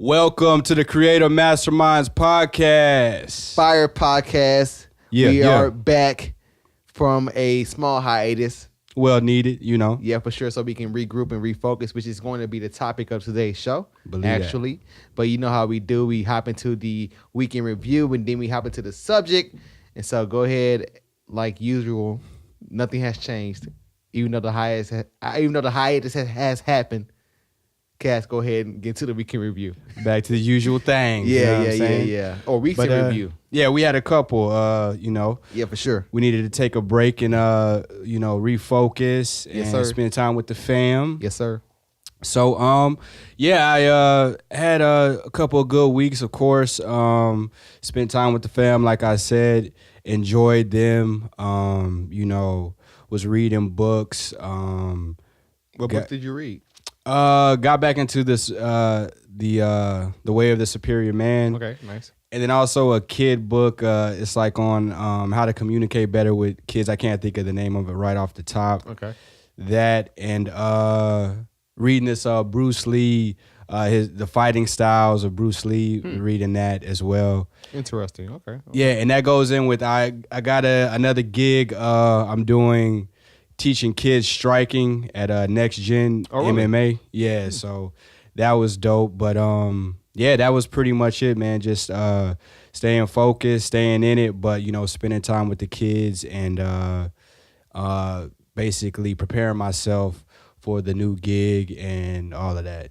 Welcome to the Creative Masterminds Podcast. Fire Podcast. We are back from a small hiatus. Well needed, you know. Yeah, for sure. So we can regroup and refocus, which is going to be the topic of today's show, Believe actually. that. But you know how we do. We hop into the weekend review, and then we hop into the subject. And so go ahead, like usual. Nothing has changed, even though the hiatus has happened. Cass, go ahead and get to the weekend review. Back to the usual thing. Yeah. Or weekend review. Yeah, we had a couple, Yeah, for sure. We needed to take a break and, refocus and spend time with the fam. Yes, sir. So, I had a couple of good weeks, of course. Spent time with the fam, like I said, enjoyed them, was reading books. What book did you read? Got back into this the Way of the Superior Man. Okay, nice. And then also a kid book. It's like on how to communicate better with kids. I can't think of the name of it right off the top. Okay. That and reading this Bruce Lee, the fighting styles of Bruce Lee. Reading that as well. Interesting. Okay. Yeah, and that goes in with I got another gig. I'm doing. Teaching kids striking at Next Gen MMA. Yeah, so that was dope. But that was pretty much it, man. Just staying focused, staying in it, but spending time with the kids and basically preparing myself for the new gig and all of that,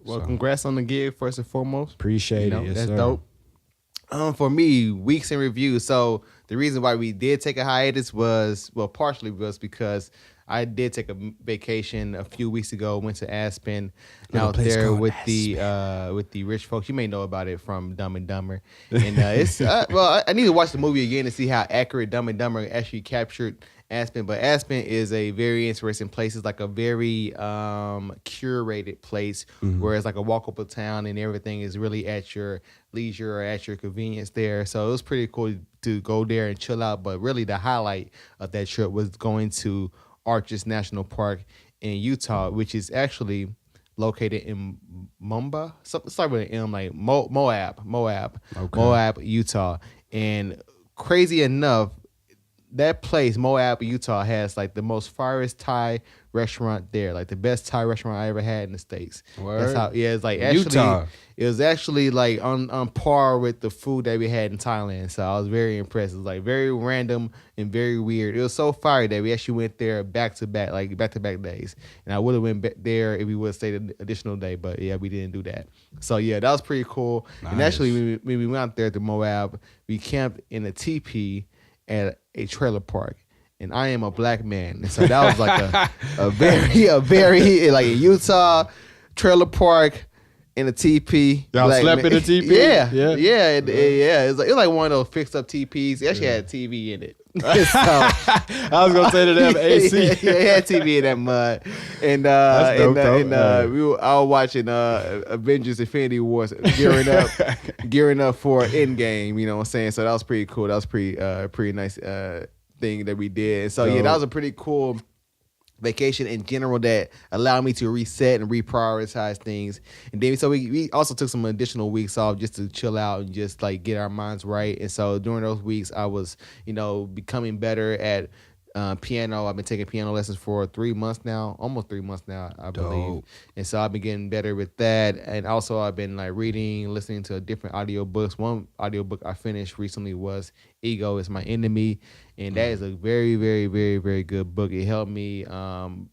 Well, congrats on the gig first and foremost. Appreciate it. Yes, that's sir. dope. For me, weeks in review. So the reason why we did take a hiatus partially was because I did take a vacation a few weeks ago. Went to Aspen out there with the rich folks. You may know about it from Dumb and Dumber. And it's I need to watch the movie again to see how accurate Dumb and Dumber actually captured Aspen. But Aspen is a very interesting place. It's like a very curated place where it's like a walkable town and everything is really at your leisure or at your convenience there. So it was pretty cool to go there and chill out. But really the highlight of that trip was going to Arches National Park in Utah, which is actually located in Mumba. Start with an M, like Moab, Utah. And crazy enough, that place, Moab, Utah, has like the most firest Thai restaurant there, like the best Thai restaurant I ever had in the States. Word. That's how. Yeah, it's like actually, Utah. It was actually like on par with the food that we had in Thailand. So I was very impressed. It was like very random and very weird. It was so fire that we actually went there back to back days. And I would have went back there if we would have stayed an additional day, but yeah, we didn't do that. So yeah, that was pretty cool. Nice. And actually, when we went out there to Moab, we camped in a teepee at a trailer park, and I am a black man, and so that was like a very like a Utah trailer park in a teepee. Y'all slept in a teepee? Yeah. It's like one of those fixed up teepees. It actually had a TV in it. So, I was gonna say that have AC. Yeah, it had TV in that mud, and I was watching Avengers: Infinity Wars, gearing up for Endgame. You know what I'm saying? So that was pretty cool. That was pretty nice thing that we did. And so yeah, that was a pretty cool vacation in general that allowed me to reset and reprioritize things. And then so we also took some additional weeks off just to chill out and just like get our minds right. And so during those weeks I was becoming better at piano. I've been taking piano lessons for almost 3 months now, I believe. And so I've been getting better with that. And also I've been like reading, listening to different audiobooks. One audiobook I finished recently was Ego is My Enemy. And that is a very, very, very, very good book. It helped me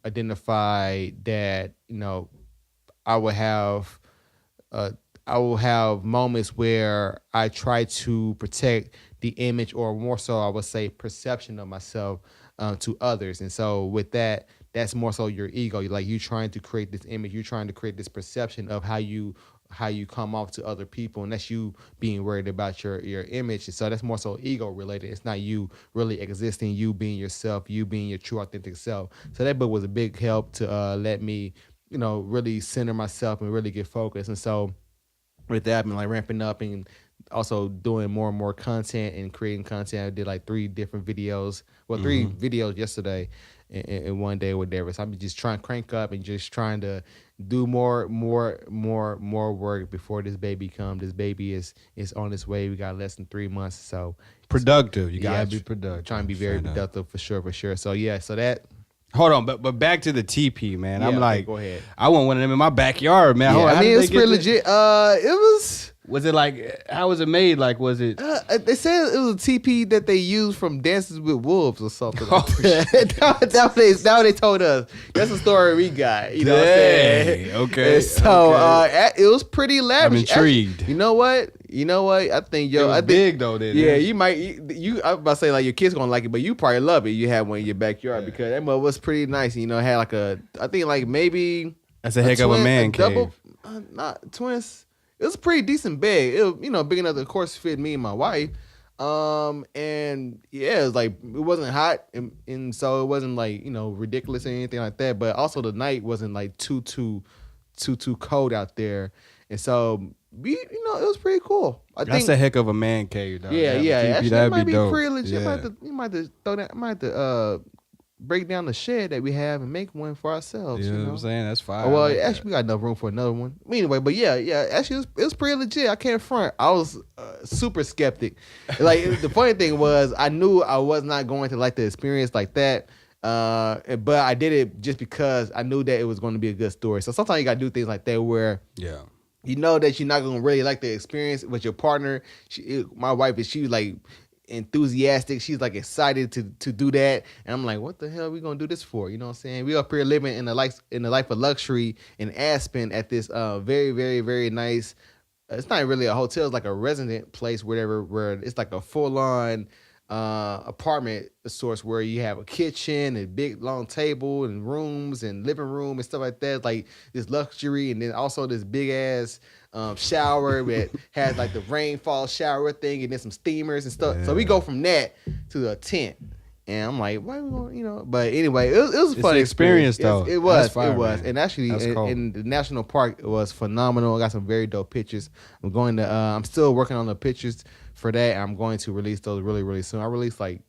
identify that, I will have moments where I try to protect the image, or more so I would say perception of myself to others. And so with that, that's more so your ego. Like you trying to create this image, you're trying to create this perception of how you come off to other people, and that's you being worried about your image. And so that's more so ego related. It's not you really existing, you being yourself, you being your true authentic self. So that book was a big help to let me, really center myself and really get focused. And so with that, I've been like ramping up and also doing more and more content and creating content. I did like 3 different videos. Well, 3 videos yesterday. in one day or whatever. So I'm just trying to crank up and just trying to do more work before this baby comes. This baby is on its way. We got less than 3 months, so productive. You gotta be productive. Trying to be very productive for sure. So yeah, so that. Hold on, but back to the TP, man. Yeah, I'm like, go ahead. I want one of them in my backyard, man. Yeah, I mean, it was pretty legit. It was. Was it like, how was it made? Like, was it? They said it was a TP that they used from Dances with Wolves or something. That's what they told us. That's the story we got. You know what I'm saying? Okay. And so it was pretty lavish. I'm intrigued. Actually, you know what? I think I think big though. Then you might. I was about to say like your kids gonna like it, but you probably love it. You have one in your backyard because that mother was pretty nice. You know, it had like I think like maybe that's a heck of a man cave. Double, not twins. It was a pretty decent bed. It was, big enough to, of course, fit me and my wife. And yeah, it was like it wasn't hot, and so it wasn't like ridiculous or anything like that. But also the night wasn't like too cold out there, and so it was pretty cool. That's a heck of a man cave, though. Yeah. Actually, that might be dope. pretty legit. Yeah. You might have to throw that. I might have to break down the shed that we have and make one for ourselves. You know what I'm saying? That's fine. Well, actually, we got enough room for another one. Anyway, but yeah. Actually, it was pretty legit. I can't front. I was super skeptic. Like the funny thing was, I knew I was not going to like the experience like that. But I did it just because I knew that it was going to be a good story. So sometimes you got to do things like that where you know that you're not going to really like the experience with your partner. My wife she was like enthusiastic. She's like excited to do that, and I'm like, what the hell are we gonna do this for? You know what I'm saying? We up here living in the life of luxury in Aspen at this very, very, very nice. It's not really a hotel; it's like a resident place, whatever. Where it's like a full on apartment source where you have a kitchen and big long table and rooms and living room and stuff like that. It's like this luxury, and then also this big ass shower that has like the rainfall shower thing, and then some steamers and stuff. Yeah. So we go from that to a tent, and I'm like, why are we going? But anyway, it was a fun experience though. It was, man. and actually, in the national park, it was phenomenal. I got some very dope pictures. I'm still working on the pictures for that. I'm going to release those really, really soon. I released like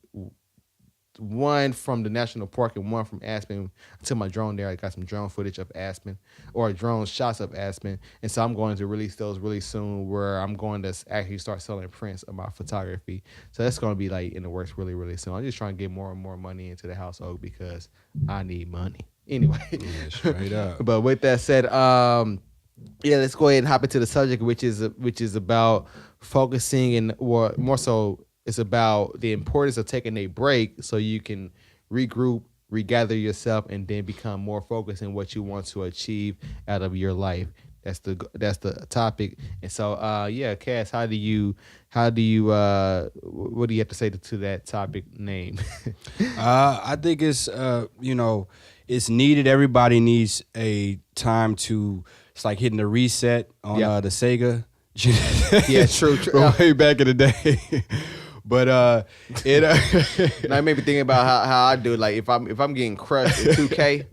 one from the national park and one from Aspen. I took my drone there. I got some drone footage of Aspen, or drone shots of Aspen, and so I'm going to release those really soon, where I'm going to actually start selling prints of my photography. So that's going to be like in the works really, really soon. I'm just trying to get more and more money into the household because I need money anyway. Yeah, straight up. But with that said, let's go ahead and hop into the subject, which is about focusing, and or more so, it's about the importance of taking a break so you can regroup, regather yourself, and then become more focused in what you want to achieve out of your life. That's the topic. And so, Cass, what do you have to say to that topic name? I think it's it's needed. Everybody needs a time to. It's like hitting the reset on the Sega. Yeah, true. Way back in the day. But it now it made me thinking about how I do it. Like if I'm getting crushed in 2K,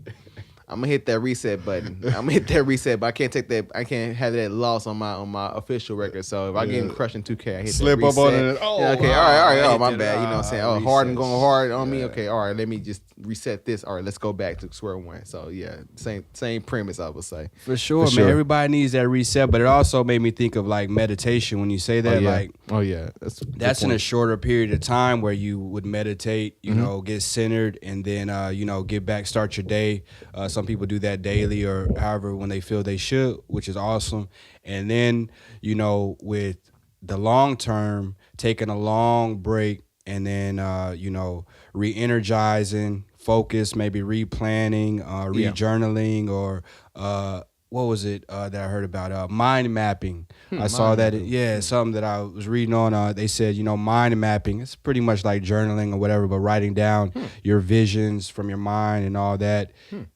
I'm gonna hit that reset button. But I can't have that loss on my official record. So if I get crushed in 2K, I hit slip that reset. up on it. All right. Oh, my bad. You know what I'm saying? Oh, hard and going hard on me. Okay, all right. Let me just reset this. All right, let's go back to square one. So yeah, same premise, I would say. For sure, man. Everybody needs that reset, but it also made me think of like meditation when you say that. That's in a shorter period of time where you would meditate, get centered, and then get back, start your day. Some people do that daily or however when they feel they should, which is awesome. And then with the long term, taking a long break, and then re-energizing, focus, maybe replanning, re-journaling, or what was it that I heard about? Mind mapping. I saw that. Something that I was reading on. They said, mind mapping. It's pretty much like journaling or whatever, but writing down your visions from your mind and all that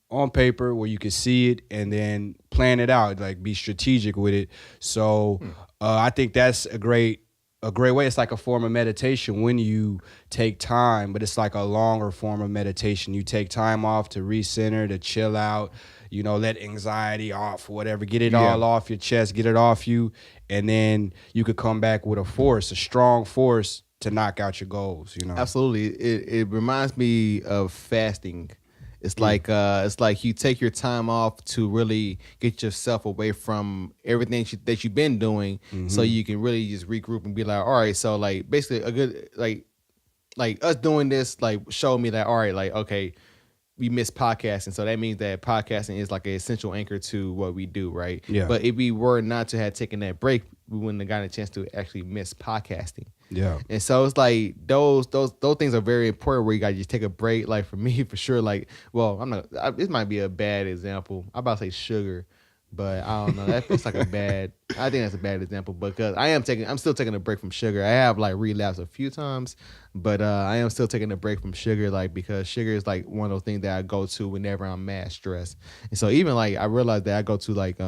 on paper where you can see it and then plan it out, like be strategic with it. So I think that's a great way. It's like a form of meditation when you take time, but it's like a longer form of meditation. You take time off to recenter, to chill out, let anxiety off, whatever, get it all off your chest, get it off you, and then you could come back with a strong force to knock out your goals. Absolutely. It reminds me of fasting. It's like you take your time off to really get yourself away from everything that you've been doing, so you can really just regroup and be like, all right, so like basically a good like us doing this like showed me that all right, like okay, we miss podcasting, so that means that podcasting is like an essential anchor to what we do, right? Yeah. But if we were not to have taken that break, we wouldn't have gotten a chance to actually miss podcasting. Yeah. And so it's like those things are very important where you got to just take a break. Like for me, for sure. Like, well, this might be a bad example. I'm about to say sugar, but I don't know. That's like a bad. I think that's a bad example because I'm still taking a break from sugar. I have like relapsed a few times, but I am still taking a break from sugar, like because sugar is like one of those things that I go to whenever I'm mad stressed. And so even like I realized that I go to like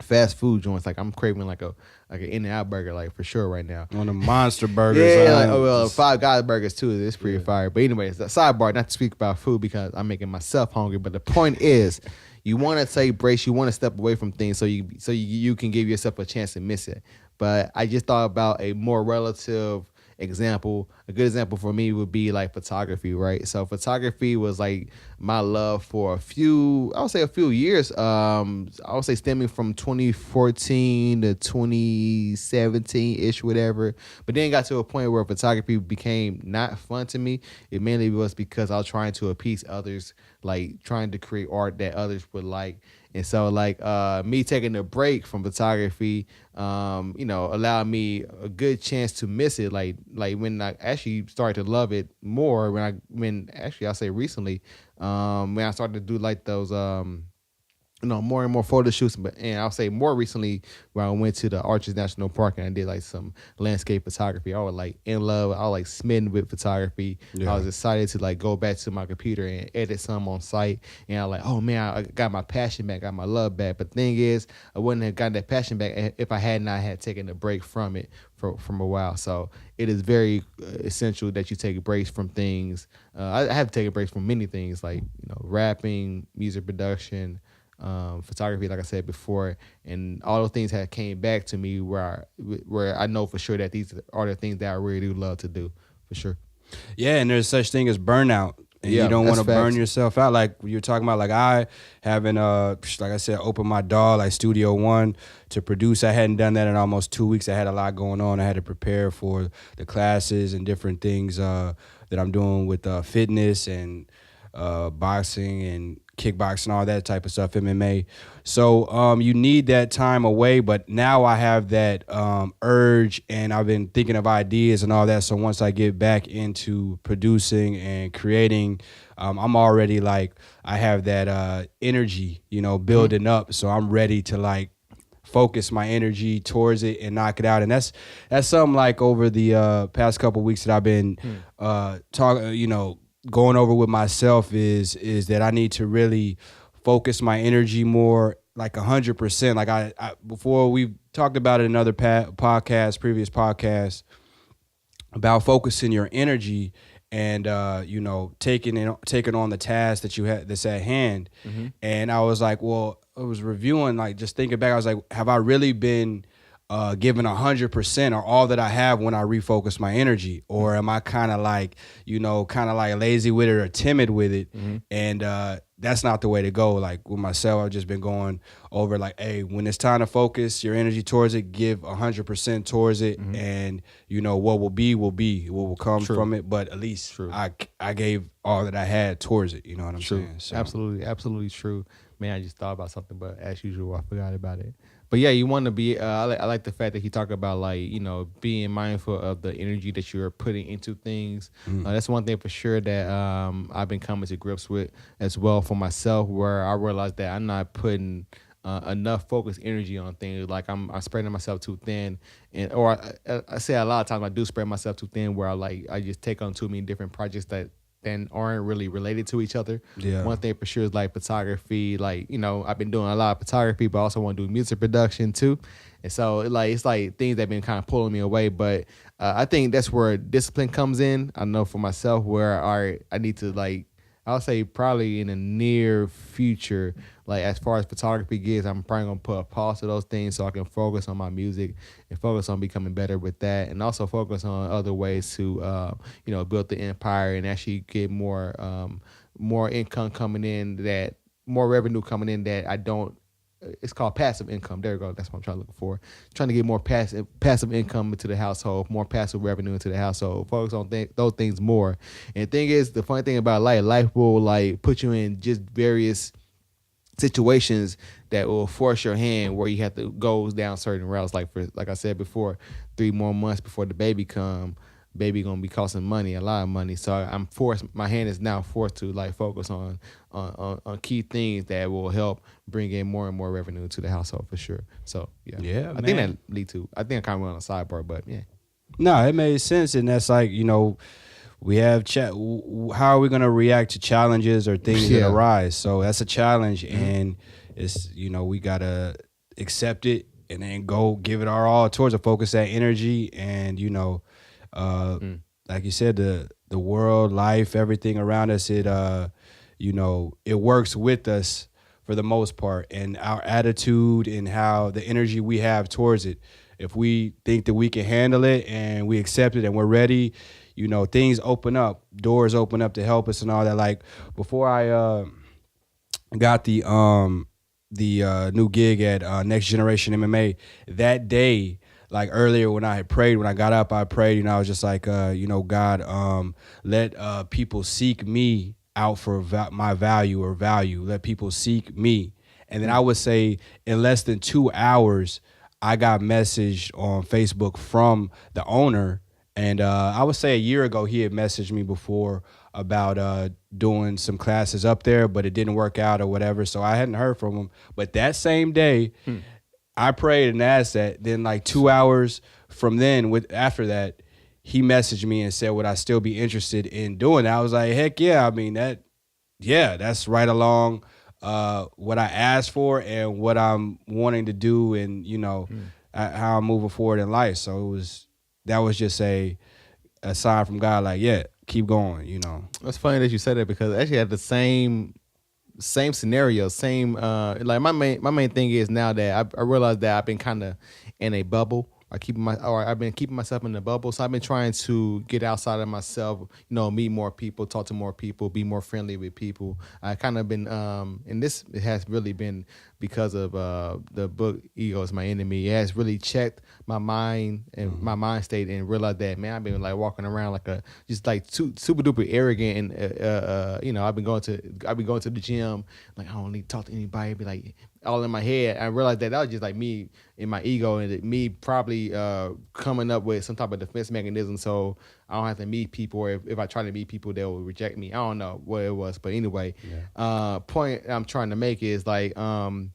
fast food joints, like I'm craving like an In-N-Out burger, like for sure right now. On the monster burgers. Yeah, like, Five Guys burgers too. It's pretty fire. But anyways, a sidebar, not to speak about food because I'm making myself hungry. But the point is, you want to take breaks, you want to step away from things so you can give yourself a chance to miss it. But I just thought about a more relative example. A good example for me would be like photography, right? So photography was like my love for a few years. I would say stemming from 2014 to 2017-ish, whatever. But then it got to a point where photography became not fun to me. It mainly was because I was trying to appease others, like trying to create art that others would like. And so like me taking a break from photography, allowed me a good chance to miss it. Like when I actually started to love it more, when I'll say recently, when I started to do like those more and more photo shoots, and I'll say more recently where I went to the Arches National Park and I did like some landscape photography. I was like in love. I was like smitten with photography. Yeah. I was excited to like go back to my computer and edit some on site. And I was like, oh man, I got my passion back, got my love back. But the thing is, I wouldn't have gotten that passion back if I had not had taken a break from it from a while. So it is very essential that you take breaks from things. I have taken breaks from many things like rapping, music production, photography, like I said before, and all those things have came back to me where I know for sure that these are the things that I really do love to do, for sure. Yeah, and there's such thing as burnout, and you don't want to burn yourself out. Like you're talking about, like I haven't, like I said, opened my DAW, like Studio One, to produce. I hadn't done that in almost 2 weeks. I had a lot going on. I had to prepare for the classes and different things that I'm doing with fitness and boxing and kickboxing, all that type of stuff, MMA. So you need that time away, but now I have that urge, and I've been thinking of ideas and all that. So once I get back into producing and creating, I'm already like, I have that energy, building up. So I'm ready to like focus my energy towards it and knock it out. And that's something like over the past couple of weeks that I've been talking, going over with myself is that I need to really focus my energy more, like 100%. Like I before we talked about it in another previous podcast, about focusing your energy and taking on the task that you had that's at hand. Mm-hmm. And I was like, well, I was reviewing, like just thinking back, I was like, have I really been given 100% or all that I have when I refocus my energy, or am I kind of like lazy with it or timid with it? Mm-hmm. And that's not the way to go. Like with myself, I've just been going over like, hey, when it's time to focus your energy towards it, give 100% towards it. Mm-hmm. And what will be, what will come from it. But at least I gave all that I had towards it. You know what I'm saying? So. Absolutely true. Man, I just thought about something, but as usual, I forgot about it. But yeah, you want to be. I like the fact that he talked about like being mindful of the energy that you're putting into things. That's one thing for sure that I've been coming to grips with as well for myself, where I realized that I'm not putting enough focused energy on things. Like I'm spreading myself too thin, or I say a lot of times I do spread myself too thin, where I just take on too many different projects that then aren't really related to each other. Yeah. One thing for sure is like photography. Like, I've been doing a lot of photography, but I also want to do music production too. And so it's like things that have been kind of pulling me away. But I think that's where discipline comes in. I know for myself where I need to like, I'll say probably in the near future, like as far as photography goes, I'm probably going to put a pause to those things so I can focus on my music and focus on becoming better with that, and also focus on other ways to, build the empire and actually get more more income coming in, that more revenue coming in that I don't. It's called passive income. There you go. That's what I'm trying to look for. Trying to get more passive income into the household, more passive revenue into the household. Focus on those things more. And the thing is, the funny thing about life will like put you in just various situations that will force your hand where you have to go down certain routes. Like I said before, 3 more months before the baby come. Baby gonna be costing money, a lot of money. So I'm forced. My hand is now forced to like focus on key things that will help bring in more and more revenue to the household for sure. So Yeah, I think that lead to. I think I kind of went on a sidebar, but yeah. No, it made sense, and that's like we have how are we gonna react to challenges or things that arise? So that's a challenge, and it's we gotta accept it and then go give it our all towards it. Focus that energy, and like you said, the world, life, everything around us, it works with us for the most part, and our attitude and how the energy we have towards it. If we think that we can handle it and we accept it and we're ready, things open up, doors open up to help us and all that. Like before I got the new gig at Next Generation MMA, that day, like earlier when I had prayed, when I got up, I prayed, I was just like, God, let people seek me out for my value or value. Let people seek me. And then I would say in less than 2 hours, I got messaged on Facebook from the owner. And I would say a year ago, he had messaged me before about doing some classes up there, but it didn't work out or whatever. So I hadn't heard from him. But that same day, I prayed and asked that. Then like 2 hours from then, after that, he messaged me and said, would I still be interested in doing that? I was like, heck yeah. I mean, that's right along what I asked for and what I'm wanting to do and, how I'm moving forward in life. So that was just a sign from God, like, yeah, keep going, It's funny that you said that because I actually had the same scenario, like my main thing is now that I realized that I've been kind of in a bubble. I've been keeping myself in the bubble. So I've been trying to get outside of myself, meet more people, talk to more people, be more friendly with people. I kind of been, and this has really been because of the book Ego is My Enemy. It has really checked my mind and my mind state and realized that, man, I've been like walking around like super duper arrogant. And, I've been going to the gym. Like, I don't need to talk to anybody. Be like, all in my head. I realized that was just like me in my ego and me probably coming up with some type of defense mechanism so I don't have to meet people, or if I try to meet people, they will reject me. I don't know what it was, but anyway, point I'm trying to make is like I've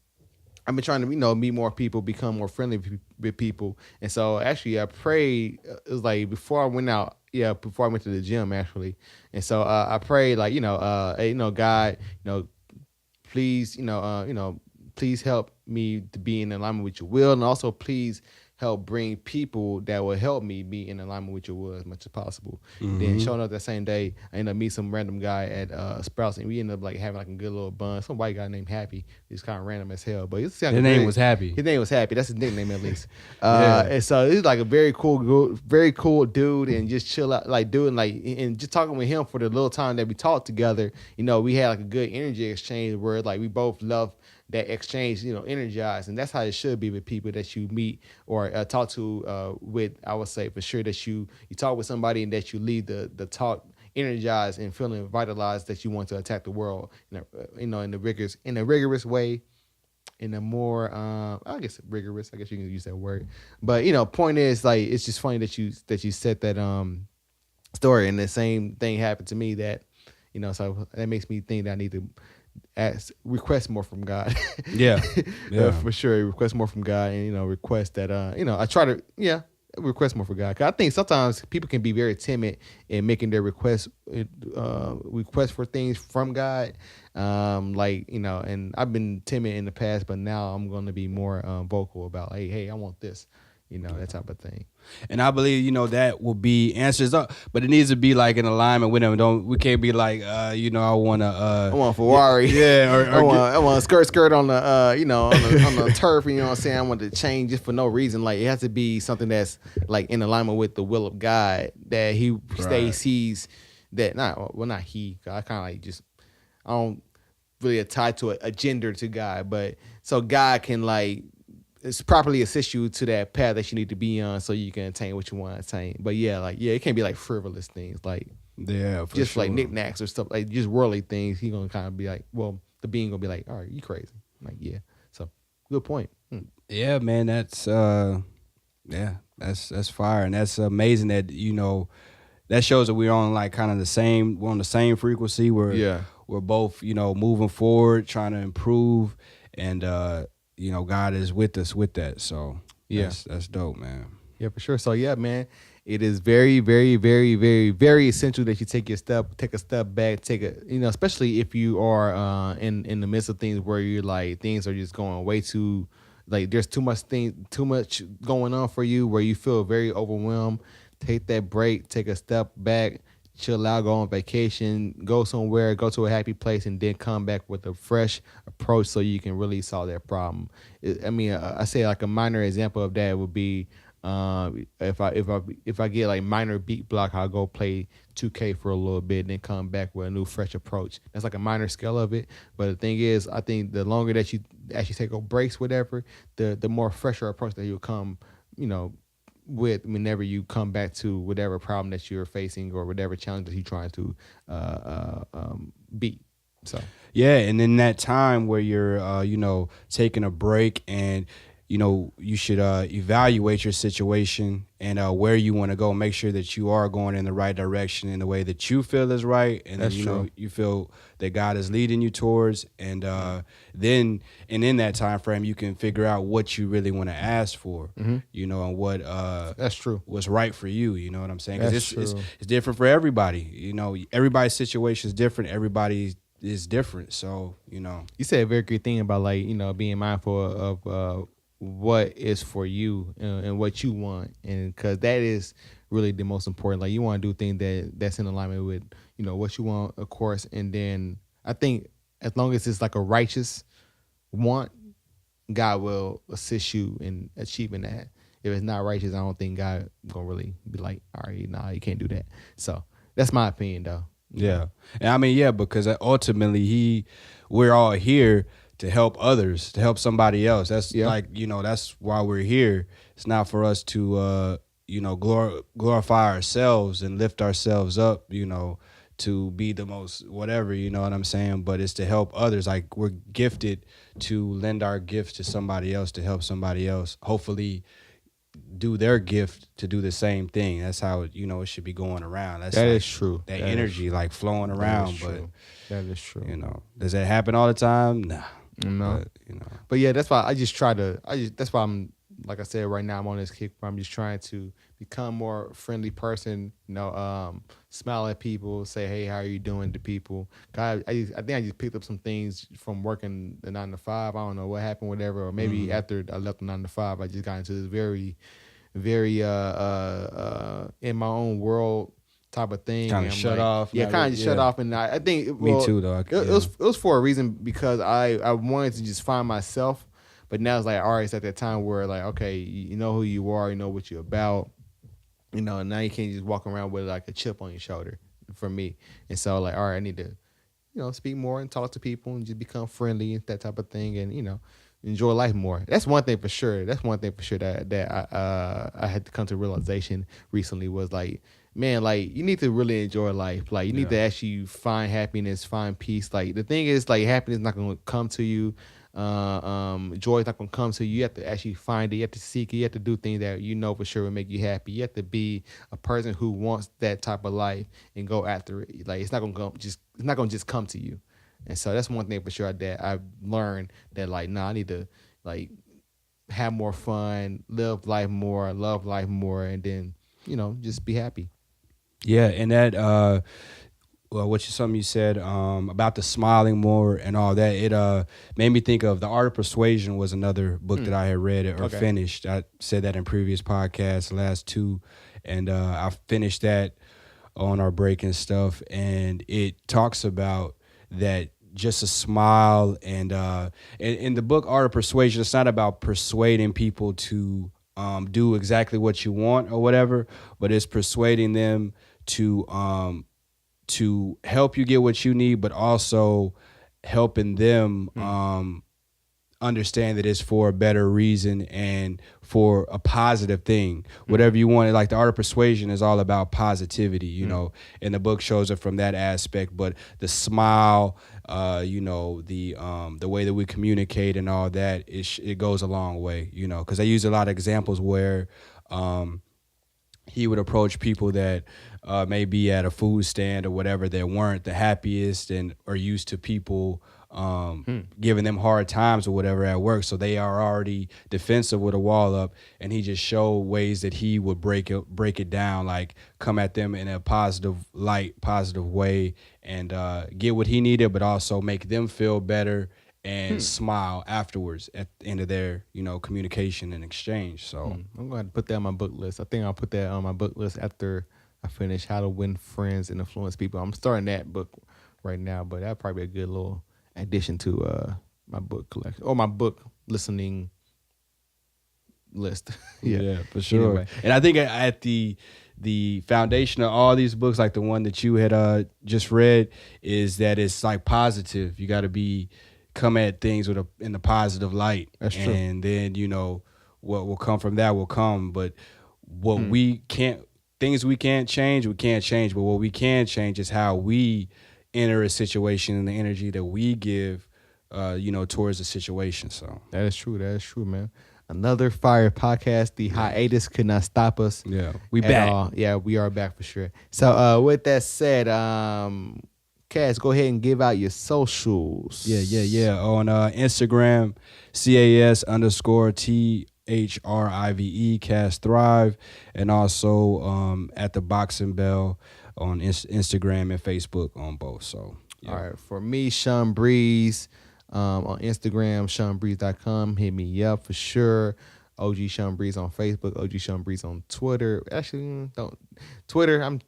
been trying to meet more people, become more friendly with people, and so actually I prayed. It was like before I went out. Yeah, before I went to the gym actually, and so I prayed like hey, God, please, please help me to be in alignment with your will, and also please help bring people that will help me be in alignment with your will as much as possible. Then showing up that same day, I ended up meeting some random guy at Sprouts, and we ended up like having like a good little bun. Some white guy named Happy. He's kind of random as hell, but his name was Happy. His name was Happy. That's his nickname at least. And so he's like a very cool dude, and just chill out, like doing like, and just talking with him for the little time that we talked together. We had like a good energy exchange where like we both love that exchange, energized, and that's how it should be with people that you meet or talk to. With, I would say for sure that you talk with somebody and that you leave the talk energized and feeling vitalized that you want to attack the world, in the rigorous way, in a more I guess rigorous. I guess you can use that word, but point is like it's just funny that you said that story, and the same thing happened to me that so that makes me think that I need to request more from God. yeah for sure, request more from God, and request that I try to request more for God, 'cause I think sometimes people can be very timid in making their request for things from God, and I've been timid in the past, but now I'm going to be more vocal about hey I want this, that type of thing. And I believe, that will be answers up, but it needs to be like in alignment with them. We can't be like, I want a Ferrari. I want a skirt on the, on the turf. You know what I'm saying? I want to change just for no reason. Like, it has to be something that's like in alignment with the will of God, that he sees that, not he, I kind of like just I don't really tied to a gender to God, but so God can like it's properly assist you to that path that you need to be on so you can attain what you want to attain. But yeah, like it can't be like frivolous things like Yeah, for just sure. like knickknacks or stuff like just worldly things. He gonna kind of be like, well, the being gonna be like, all right, you crazy. I'm like, yeah. So good point. Yeah, man, that's that's fire, and that's amazing that that shows that we're on like kind of we're on the same frequency. We're both moving forward, trying to improve, and God is with us with that. So Yeah. that's dope, man. Yeah, for sure. So yeah, man, it is very, very, very, very, very essential that you take a step back, especially if you are in the midst of things where you're like things are just going way too, like there's too much going on for you where you feel very overwhelmed. Take that break, take a step back, chill out, go on vacation, go somewhere, go to a happy place, and then come back with a fresh approach so you can really solve that problem. I say like a minor example of that would be if I get like minor beat block, I'll go play 2K for a little bit and then come back with a new fresh approach. That's like a minor scale of it. But the thing is, I think the longer that you actually take a breaks, whatever, the more fresher approach that you'll come, with whenever you come back to whatever problem that you're facing or whatever challenge that you're trying to beat. So yeah, and in that time where you're taking a break and you should evaluate your situation and where you want to go. Make sure that you are going in the right direction in the way that you feel is right, and that's then, you feel that God is leading you towards. And then in that time frame, you can figure out what you really want to ask for, and what that's true. What's right for you. You know what I'm saying? Because it's different for everybody. Everybody's situation is different. Everybody is different. So you said a very good thing about like being mindful of what is for you and what you want, and because that is really the most important. Like you want to do things that's in alignment with what you want, of course. And then I think as long as it's like a righteous want, God will assist you in achieving that. If it's not righteous, I don't think God gonna really be like, all right, nah, you can't do that. So that's my opinion, though. Yeah, and I mean, because ultimately we're all here to help others, to help somebody else. That's that's why we're here. It's not for us to, glorify ourselves and lift ourselves up, to be the most whatever, you know what I'm saying? But it's to help others. Like we're gifted to lend our gifts to somebody else, to help somebody else, hopefully do their gift to do the same thing. That's how it should be going around. That is true. That energy like flowing around. But that is true. Does that happen all the time? Nah. No. But yeah, that's why I just try to. That's why I'm like I said right now. I'm on this kick where I'm just trying to become more friendly person. Smile at people, say hey, how are you doing to people. I think I just picked up some things from working the 9 to 5. I don't know what happened, whatever, or maybe after I left the 9 to 5, I just got into this very, very in my own world type of thing. Kind of shut off. Yeah, kind of just shut off. And I think me too, though. It was for a reason because I wanted to just find myself. But now it's like, all right, it's at that time where like, okay, you know who you are, you know what you're about, now you can't just walk around with like a chip on your shoulder for me. And so like, all right, I need to, speak more and talk to people and just become friendly and that type of thing. And, enjoy life more. That's one thing for sure. That I had to come to realization recently was like, man, like you need to really enjoy life. Like you need to actually find happiness, find peace. Like the thing is, like happiness is not going to come to you. Joy is not going to come to you. You have to actually find it. You have to seek it. You have to do things that for sure will make you happy. You have to be a person who wants that type of life and go after it. Like it's not going to just come to you. And so that's one thing for sure that I've learned that like, I need to like have more fun, live life more, love life more, and then, just be happy. Yeah, and that something you said about the smiling more and all that, it made me think of The Art of Persuasion was another book that I had read or finished. I said that in previous podcasts, the last two, and I finished that on our break and stuff, and it talks about that just a smile, and in the book Art of Persuasion, it's not about persuading people to do exactly what you want or whatever, but it's persuading them to to help you get what you need, but also helping them understand that it's for a better reason and for a positive thing. Whatever you want. Like the Art of Persuasion is all about positivity, you know, and the book shows it from that aspect. But the smile, the way that we communicate and all that, it goes a long way, you know, because I use a lot of examples where he would approach people that may be at a food stand or whatever that weren't the happiest and are used to people giving them hard times or whatever at work. So they are already defensive with a wall up, and he just showed ways that he would break it down, like come at them in a positive way, and get what he needed, but also make them feel better and smile afterwards at the end of their, communication and exchange. So I'm going to put that on my book list. I think I'll put that on my book list after I finish How to Win Friends and Influence People. I'm starting that book right now, but that'd probably be a good little addition to my book collection or my book listening list. yeah, for sure. Anyway. And I think at the foundation of all these books, like the one that you had just read, is that it's like positive. You got to come at things in the positive light. That's true. And then, what will come from that will come. But what things we can't change, we can't change. But what we can change is how we enter a situation and the energy that we give, towards the situation. So that is true, man. Another fire podcast. The hiatus could not stop us. Yeah, we back. All. Yeah, we are back for sure. So with that said, Cass, go ahead and give out your socials. Yeah. On Instagram, CAS_THRIVE, Cass Thrive, and also at the Boxing Bell on Instagram and Facebook on both. So yeah. All right, for me, Shawn Breeze on Instagram, ShawnBreeze.com. Hit me up for sure. OG Shawn Breeze on Facebook, OG Shawn Breeze on Twitter. Actually, Twitter, I'm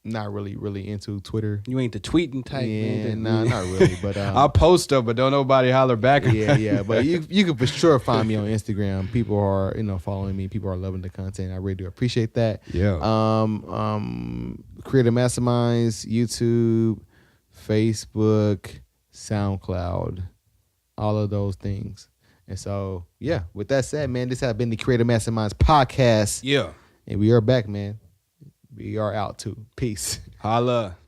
not really into Twitter. You ain't the tweeting type. Yeah, nah, not really. But I'll post up, but don't nobody holler back. Yeah. But you can for sure find me on Instagram. People are following me. People are loving the content. I really do appreciate that. Yeah. Creative Masterminds, YouTube, Facebook, SoundCloud, all of those things. And so yeah, with that said, man, this has been the Creative Masterminds podcast. Yeah. And we are back, man. We are out too. Peace. Holla.